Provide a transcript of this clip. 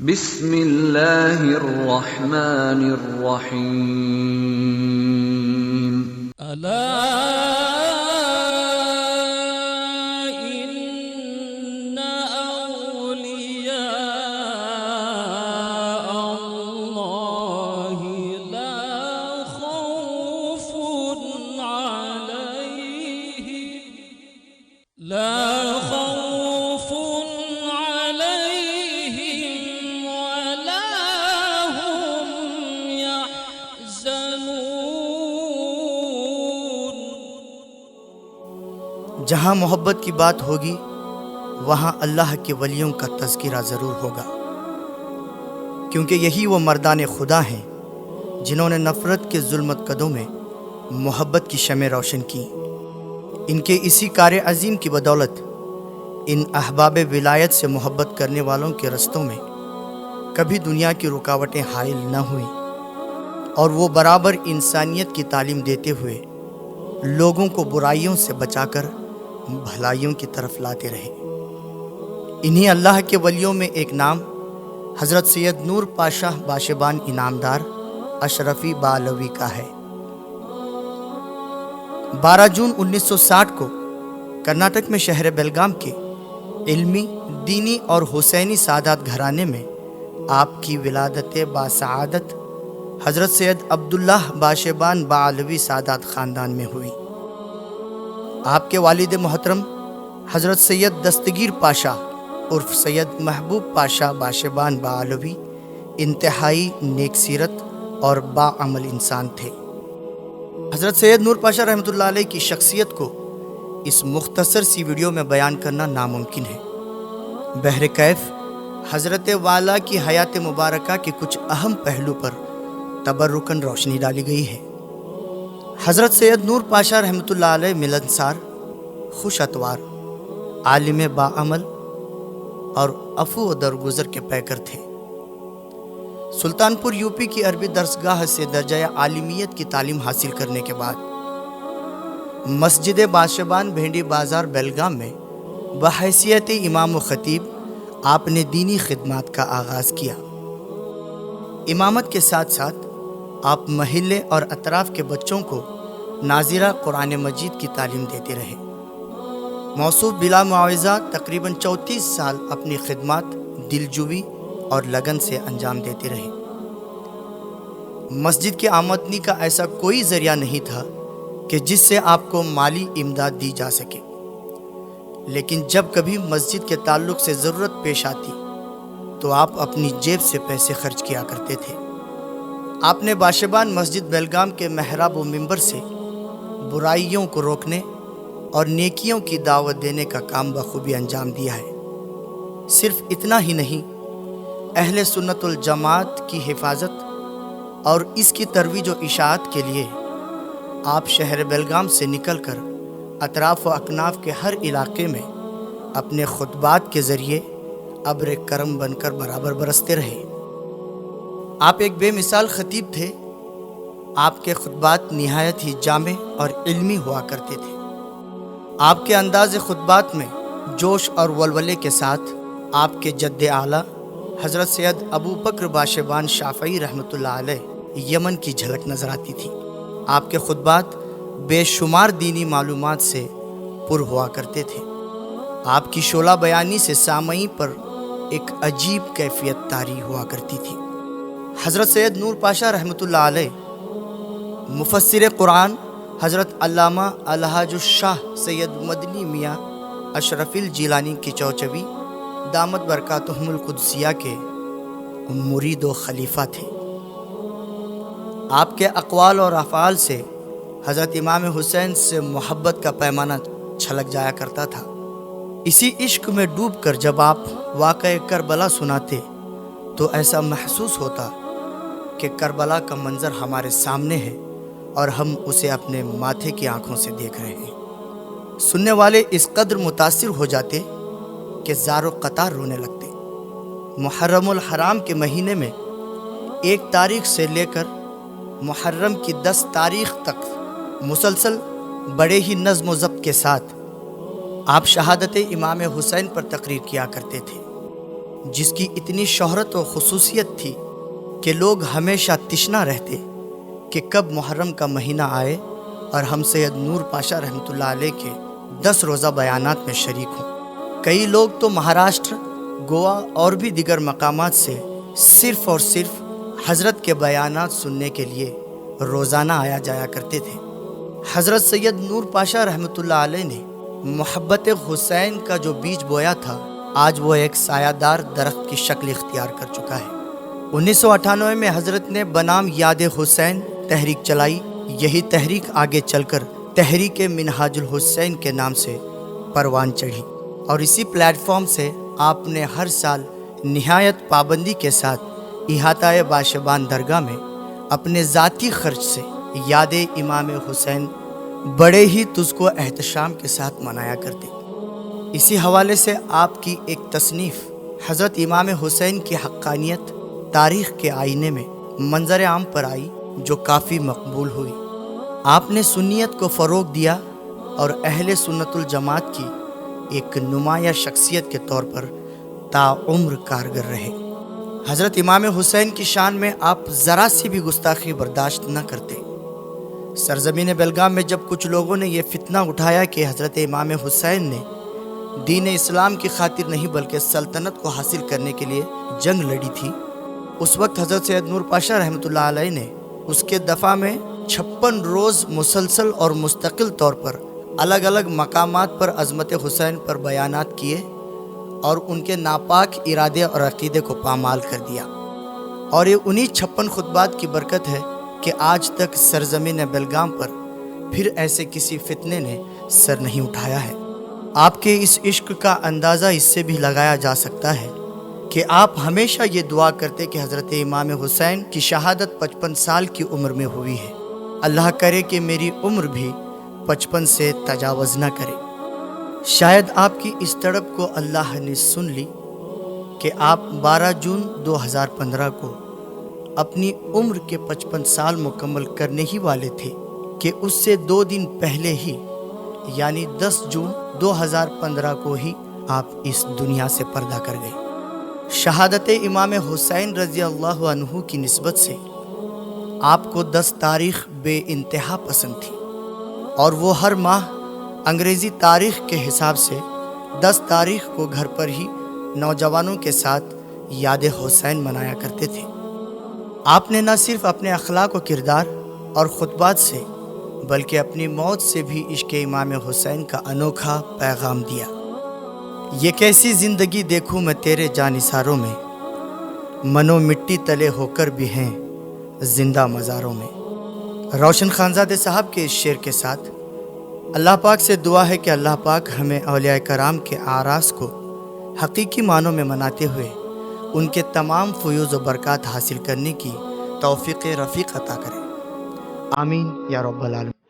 بسم اللہ الرحمن الرحیم إن أولياء الله لا خوف عليهم ولا هم يحزنون. جہاں محبت کی بات ہوگی وہاں اللہ کے ولیوں کا تذکرہ ضرور ہوگا، کیونکہ یہی وہ مردان خدا ہیں جنہوں نے نفرت کے ظلمت قدوں میں محبت کی شمع روشن کی۔ ان کے اسی کار عظیم کی بدولت ان احباب ولایت سے محبت کرنے والوں کے رستوں میں کبھی دنیا کی رکاوٹیں حائل نہ ہوئیں، اور وہ برابر انسانیت کی تعلیم دیتے ہوئے لوگوں کو برائیوں سے بچا کر بھلائیوں کی طرف لاتے رہے۔ انہی اللہ کے ولیوں میں ایک نام حضرت سید نور پاشا باشبان انعامدار اشرفی بالوی کا ہے۔ 12 جون 1960 کو کرناٹک میں شہر بیلگام کے علمی، دینی اور حسینی سادات گھرانے میں آپ کی ولادت باسعادت حضرت سید عبداللہ باشبان بالوی سادات خاندان میں ہوئی۔ آپ کے والد محترم حضرت سید دستگیر پاشا عرف سید محبوب پاشا باشبان بالوی انتہائی نیک سیرت اور باعمل انسان تھے۔ حضرت سید نور پاشا رحمۃ اللہ علیہ کی شخصیت کو اس مختصر سی ویڈیو میں بیان کرنا ناممکن ہے۔ بہر کیف حضرت والا کی حیات مبارکہ کے کچھ اہم پہلو پر تبرکاً روشنی ڈالی گئی ہے۔ حضرت سید نور پاشا رحمۃ اللہ علیہ ملنسار، خوش اتوار، عالم باعمل اور عفو و درگزر کے پیکر تھے۔ سلطان پور یوپی کی عربی درسگاہ سے درجہ عالمیت کی تعلیم حاصل کرنے کے بعد مسجد باشبان بھینڈی بازار بیلگام میں بحیثیت امام و خطیب آپ نے دینی خدمات کا آغاز کیا۔ امامت کے ساتھ ساتھ آپ محلے اور اطراف کے بچوں کو ناظرہ قرآن مجید کی تعلیم دیتے رہے۔ موصوف بلا معاوضہ تقریباً 34 سال اپنی خدمات دلجوئی اور لگن سے انجام دیتے رہے۔ مسجد کی آمدنی کا ایسا کوئی ذریعہ نہیں تھا کہ جس سے آپ کو مالی امداد دی جا سکے، لیکن جب کبھی مسجد کے تعلق سے ضرورت پیش آتی تو آپ اپنی جیب سے پیسے خرچ کیا کرتے تھے۔ آپ نے باشبان مسجد بیلگام کے محراب و منبر سے برائیوں کو روکنے اور نیکیوں کی دعوت دینے کا کام بخوبی انجام دیا ہے۔ صرف اتنا ہی نہیں، اہل سنت الجماعت کی حفاظت اور اس کی ترویج و اشاعت کے لیے آپ شہر بیلگام سے نکل کر اطراف و اکناف کے ہر علاقے میں اپنے خطبات کے ذریعے ابر کرم بن کر برابر برستے رہے۔ آپ ایک بے مثال خطیب تھے۔ آپ کے خطبات نہایت ہی جامع اور علمی ہوا کرتے تھے۔ آپ کے انداز خطبات میں جوش اور ولولے کے ساتھ آپ کے جد اعلیٰ حضرت سید ابو بکر باشبان شافعی رحمۃ اللہ علیہ یمن کی جھلک نظر آتی تھی۔ آپ کے خطبات بے شمار دینی معلومات سے پر ہوا کرتے تھے۔ آپ کی شعلہ بیانی سے سامعین پر ایک عجیب کیفیت طاری ہوا کرتی تھی۔ حضرت سید نور پاشا رحمۃ اللہ علیہ مفسر قرآن حضرت علامہ الحاج الشاہ سید مدنی میاں اشرف الجیلانی کی چوچوی دامت برکاتہم القدسیہ کے مرید و خلیفہ تھے۔ آپ کے اقوال اور افعال سے حضرت امام حسین سے محبت کا پیمانہ چھلک جایا کرتا تھا۔ اسی عشق میں ڈوب کر جب آپ واقعہ کربلا سناتے تو ایسا محسوس ہوتا کہ کربلا کا منظر ہمارے سامنے ہے اور ہم اسے اپنے ماتھے کی آنکھوں سے دیکھ رہے ہیں۔ سننے والے اس قدر متاثر ہو جاتے کہ زار و قطار رونے لگتے۔ محرم الحرام کے مہینے میں 1 تاریخ سے لے کر محرم کی 10 تاریخ تک مسلسل بڑے ہی نظم و ضبط کے ساتھ آپ شہادت امام حسین پر تقریر کیا کرتے تھے۔ جس کی اتنی شہرت و خصوصیت تھی کہ لوگ ہمیشہ تشنا رہتے کہ کب محرم کا مہینہ آئے اور ہم سید نور پاشا رحمۃ اللہ علیہ کے 10 روزہ بیانات میں شریک ہوں۔ کئی لوگ تو مہاراشٹر، گوا اور بھی دیگر مقامات سے صرف اور صرف حضرت کے بیانات سننے کے لیے روزانہ آیا جایا کرتے تھے۔ حضرت سید نور پاشا رحمۃ اللہ علیہ نے محبت حسین کا جو بیج بویا تھا، آج وہ ایک سایہ دار درخت کی شکل اختیار کر چکا ہے۔ 1998 میں حضرت نے بنام یاد حسین تحریک چلائی۔ یہی تحریک آگے چل کر تحریک منہاج الحسین کے نام سے پروان چڑھی، اور اسی پلیٹ فارم سے آپ نے ہر سال نہایت پابندی کے ساتھ احاطہ باشبان درگاہ میں اپنے ذاتی خرچ سے یاد امام حسین بڑے ہی تجھ کو احتشام کے ساتھ منایا کرتے۔ اسی حوالے سے آپ کی ایک تصنیف حضرت امام حسین کی حقانیت تاریخ کے آئینے میں منظر عام پر آئی، جو کافی مقبول ہوئی۔ آپ نے سنیت کو فروغ دیا اور اہل سنت الجماعت کی ایک نمایاں شخصیت کے طور پر تاعمر کارگر رہے۔ حضرت امام حسین کی شان میں آپ ذرا سی بھی گستاخی برداشت نہ کرتے۔ سرزمین بیلگام میں جب کچھ لوگوں نے یہ فتنہ اٹھایا کہ حضرت امام حسین نے دین اسلام کی خاطر نہیں بلکہ سلطنت کو حاصل کرنے کے لیے جنگ لڑی تھی، اس وقت حضرت سید نور پاشا رحمۃ اللہ علیہ نے اس کے دفاع میں 56 روز مسلسل اور مستقل طور پر الگ الگ مقامات پر عظمت حسین پر بیانات کیے اور ان کے ناپاک ارادے اور عقیدے کو پامال کر دیا۔ اور یہ انہی 56 خطبات کی برکت ہے کہ آج تک سرزمین بیلگام پر پھر ایسے کسی فتنے نے سر نہیں اٹھایا ہے۔ آپ کے اس عشق کا اندازہ اس سے بھی لگایا جا سکتا ہے کہ آپ ہمیشہ یہ دعا کرتے کہ حضرت امام حسین کی شہادت 55 سال کی عمر میں ہوئی ہے۔ اللہ کرے کہ میری عمر بھی 55 سے تجاوز نہ کرے۔ شاید آپ کی اس تڑپ کو اللہ نے سن لی کہ آپ 12 جون 2015 کو اپنی عمر کے 55 سال مکمل کرنے ہی والے تھے کہ اس سے 2 دن پہلے ہی یعنی 10 جون 2015 کو ہی آپ اس دنیا سے پردہ کر گئے۔ شہادت امام حسین رضی اللہ عنہ کی نسبت سے آپ کو 10 تاریخ بے انتہا پسند تھی، اور وہ ہر ماہ انگریزی تاریخ کے حساب سے 10 تاریخ کو گھر پر ہی نوجوانوں کے ساتھ یاد حسین منایا کرتے تھے۔ آپ نے نہ صرف اپنے اخلاق و کردار اور خطبات سے بلکہ اپنی موت سے بھی عشق امام حسین کا انوکھا پیغام دیا۔ یہ کیسی زندگی دیکھوں میں تیرے جانثاروں میں، منو مٹی تلے ہو کر بھی ہیں زندہ مزاروں میں۔ روشن خانزادہ صاحب کے اس شعر کے ساتھ اللہ پاک سے دعا ہے کہ اللہ پاک ہمیں اولیاء کرام کے اعراس کو حقیقی معنوں میں مناتے ہوئے ان کے تمام فیوز و برکات حاصل کرنے کی توفیق رفیق عطا کرے۔ آمین یا رب العالمین۔